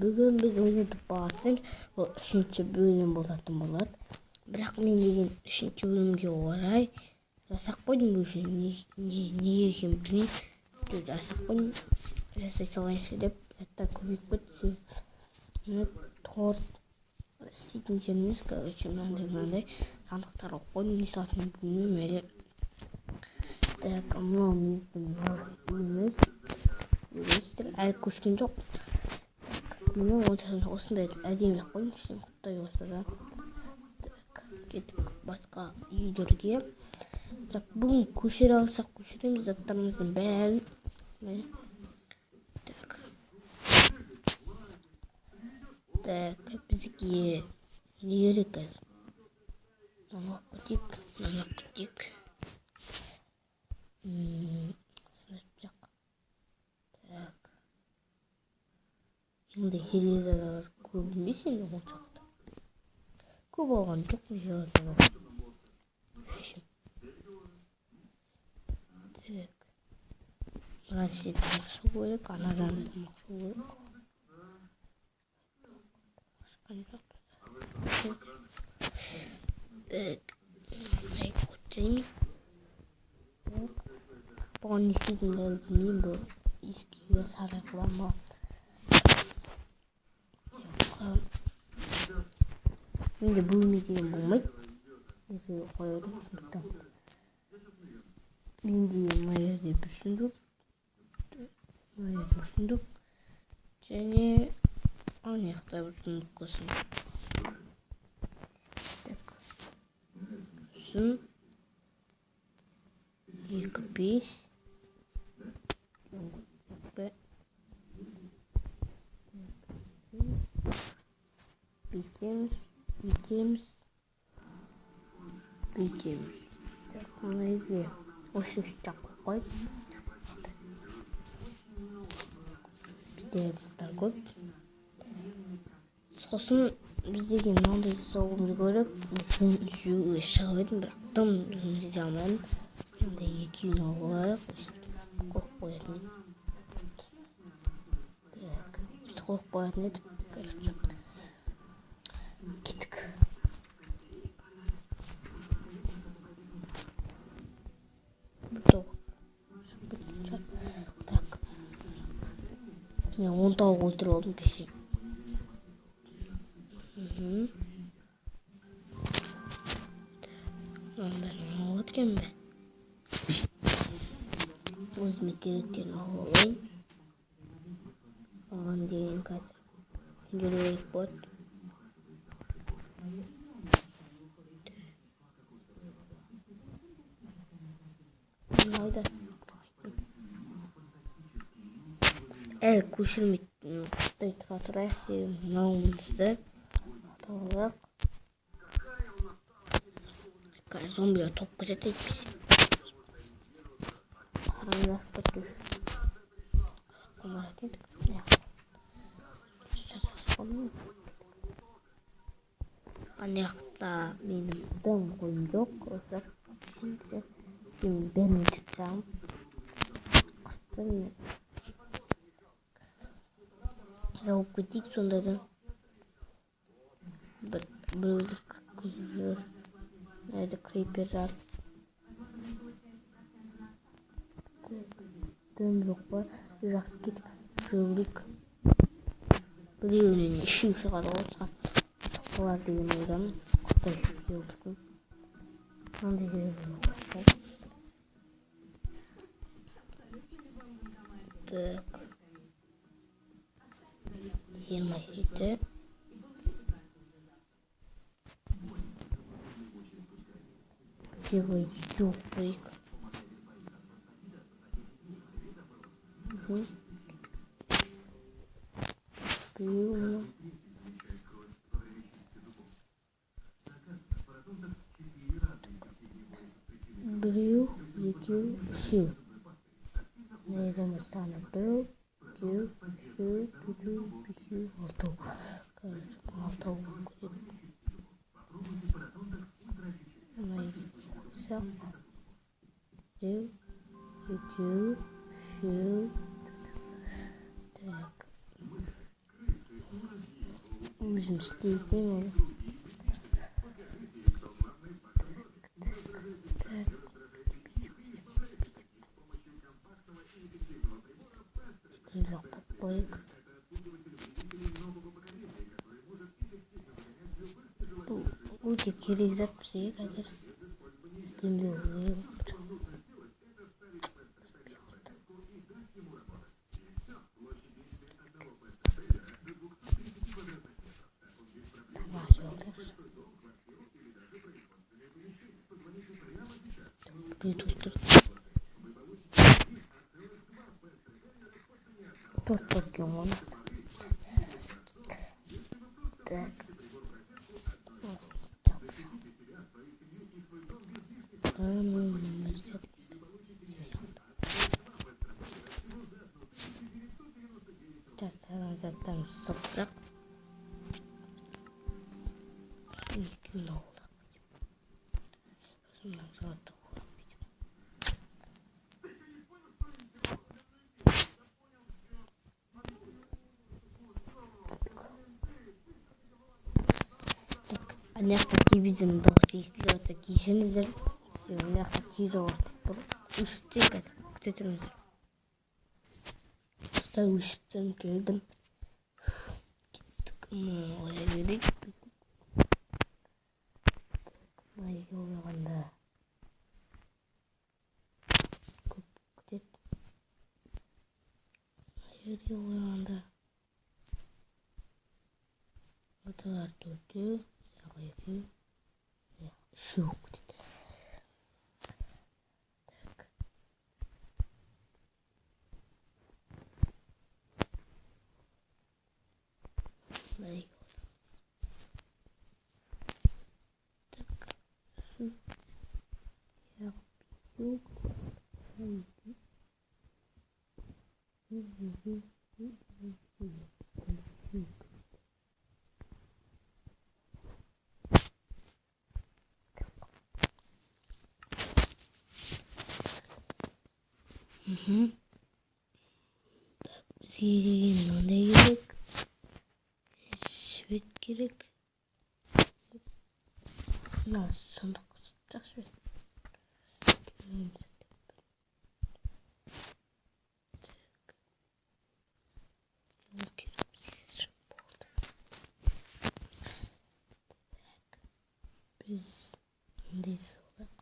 бүгін біз ойнатып бастаймыз. Ол 3-ші бөлім болатын болады. Бірақ мен деген 3-ші бөлімге орай жасап қойдым уже неге екенін білмеймін. Жасап қойдым, жасай салайыншы деп заттар көбейіп кетті. Торт істейтін жеріміз, короче, мынандай сандықтарға қойдым, не сатынын білмеймін әлі. Так, мынау біздің үйіміз. Көресіздер, әлі көшкен жоқпыз. Міне осындай әдемілік қойдым, кішкене құттай болса да. Так, кетіп басқа үйлерге. Так, бүгін көшіре алсақ көшіреміз заттарымыздың бәрін. Так, бізге не керек қазір? Мынаны күтейік. Так. Мындай железалар көп емес енді оншақты. Көп алған жоқ железалар. Так. Мына жерде мақшу керек, анадан да мақшу керек. Так. Майға қоймыз. Бұған не істейтінімді білмеймін, бұл ескі үйге сарай қылам ба. Менде бөлме деген болмайды. Осы қойырым сондықтан. Менде мына жерде бір сундук. Және ана жақта бір сундук қойсын. Сосын 2-5 бүйтеміз. Так, мына жерге осы жаққа қойып. Бізде заттар көп. Сосын біздегі мынандай жасауымыз керек. Жүзуге шығып едім, бірақ тым жүзе алмадым. Мынандай екеуін алайық. Қойып қоятын едім. Так, қойып қоятын едім. Короче. Кеттік. Так. Мен 10 тауық өлтіріп алдым кеше. Бәрін алып өткен бе? Өзіме керектерін алып алайын. Оған дейін қазір жүрейік болады. Мынайды әлі көшірмейді. Құттай тұрайық себебі мынауымызды аталайық. Қазір зомбилар топ кетеді біз. Қараңдар көтір. Құмарат едік. Ана жақта менің дым қойым жоқ. Осы мен бәрін шықсам. Жауып кетейік сондайдан. Біреуді көзіп жүр. Әді крипер жар. Дым жоқ па? Жақсы кетіп жүрілік. Біреуінен үшеу шығады олсыған. Олар деген ойдан құттай жүрге олсын. Қандай жерге олсын. Так. 27. Первый ёпик. Брю, екеу, үшеу. Неден бастаны біреу, екеу, үшеу, төртеу, бесеу, алтау. Короче, алтау көреді. Мына қойсақ. Біреу, екеу, үшеу, төртеу. Так. өзім істеймін оны. Темлек болып қойық. Бұл өте керек зат бізге қазір. Темлек Тут покемон. Так. Заттан сылсақ. Екеуін ауылдақ. Өзімнің жауатты олақ. Аяқта телевизордың дауысы естіліп жатса кешіріңіздер. Аяқта телевизор бар. Өшітсе қазір күте тұрыңыздар. Достар, өшіттен келдім. Кеттік. Оя берейік. Майға ойғанда көп күтеді. Майға ойғанда оталар төрті. Екі, үшеу күтеді. Так. Майға ойғандамыз. Так. Так, бізге деген мынандай керек. Свет керек. Мына сондық жақсы свет. Біз мындай солақ.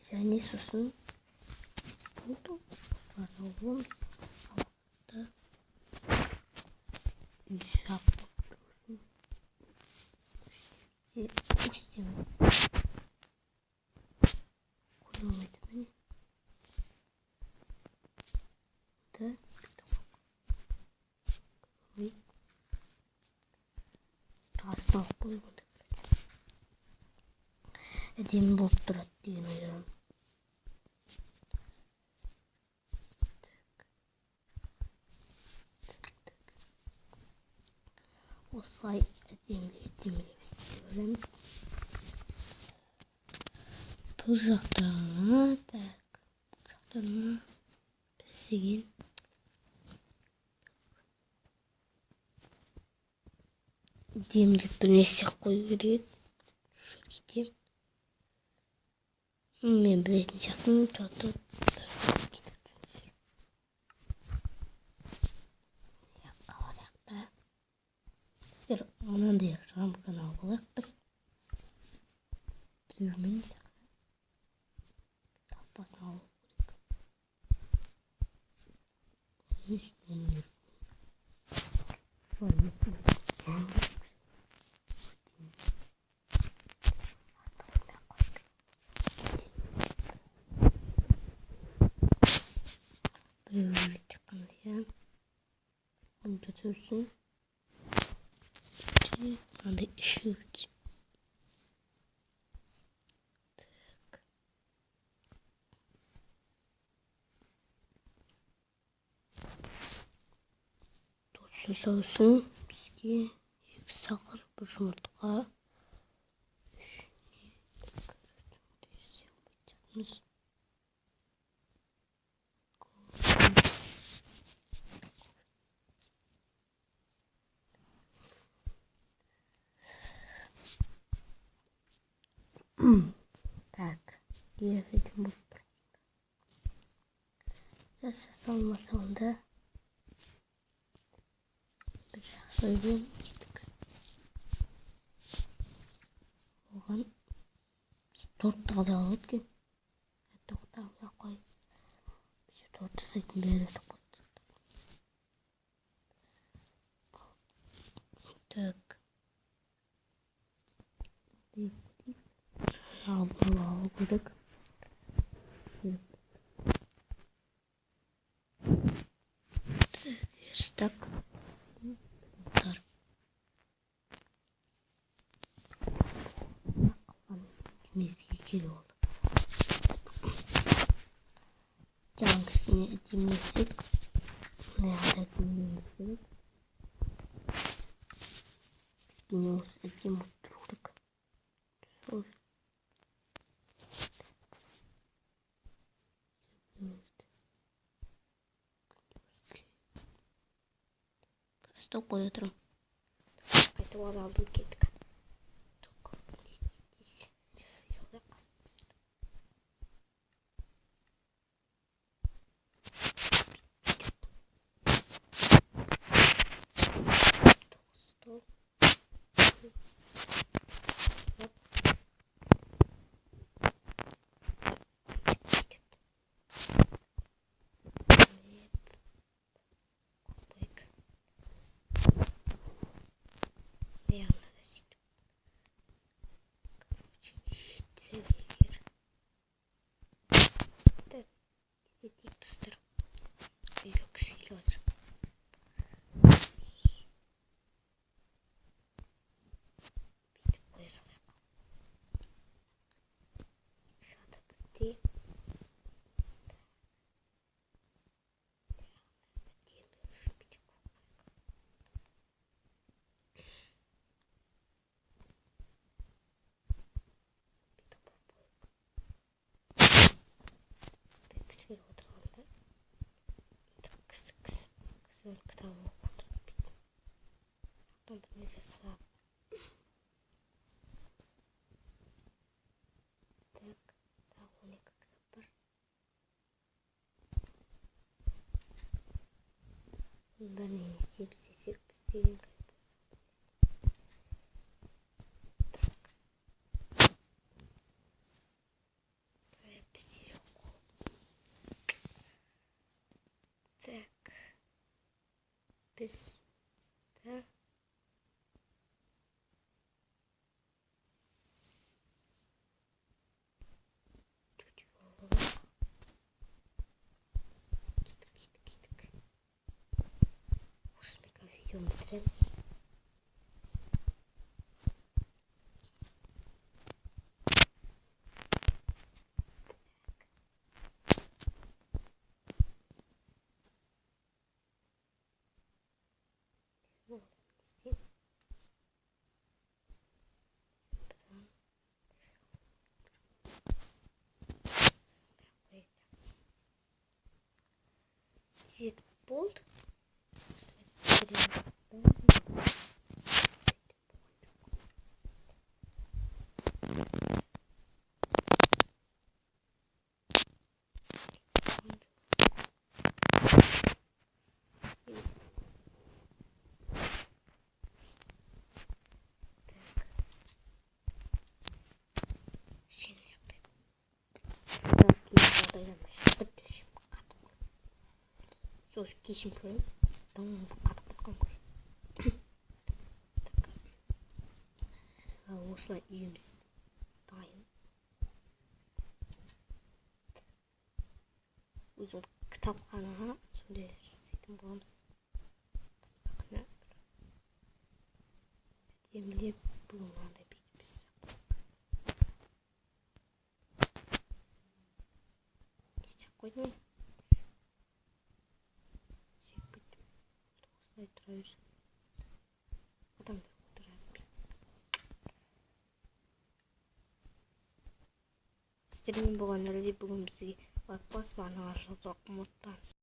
Және сосын болды. Осыларды аламыз. Алақта үй жабылып тұрсын. Істемін. Қойылмайды міне. Да. Астын алып қойып онда. Әдемі болып тұрады деген ойдамын. Осылай әдемілеп істей көреміз. Бұл жақтарына, так, бұл жақтарына пісеген. Демлеп бір нәрсе қою керек. Şu кетем. Мен білетін сияқтымын, чоты. Сіздер мынандай жаңа канал болайық біз. Біреумен таппасын алу керек. Үстінен жүріп. Біреумен шыққандай. Оны төтөсін. Надо еще. Так. Тут соусын бізге 2 сақыр, 1 жұмыртқа. жасайтын болып тұр. Жасалмаса онда бір жақсы оймен кеттік. Оған тортты қалай алып өткен. Тоқтамай қой. Торт жасайтын бәрі өтіп қалды. Так. Алу керек. Так. Меске келіп алды. Жаңа кішкене әдемілесек. Мына жақта әдемілеміз керек. Кішкене осы әдемі тұру керек. Сол. Қазды қоя тұрым. Қайтып оралдым кеттік. отырғанда кісі кітап оқып отырып бірне жасап. Так, тағы 12 кітап бар. Бәріне не істеп істесек біз деген так, біз да кеттік. Осымен видеоны бітіреміз. Зет болды. Сосын кешім көрейін. Там қатып қатқан көрейін. Осылай үйіміз дайын. Өзім кітапханаға сондай жасайтын боламыз. Басқа күні әдемілеп бүгін мынандай бүйтіп істеп қойдым. Осылай тұра берсін. Адамдар отырады. Сіздермен болған әлде бүгін бізге лайк басып, арнаға жазуды ұмытпаңыз.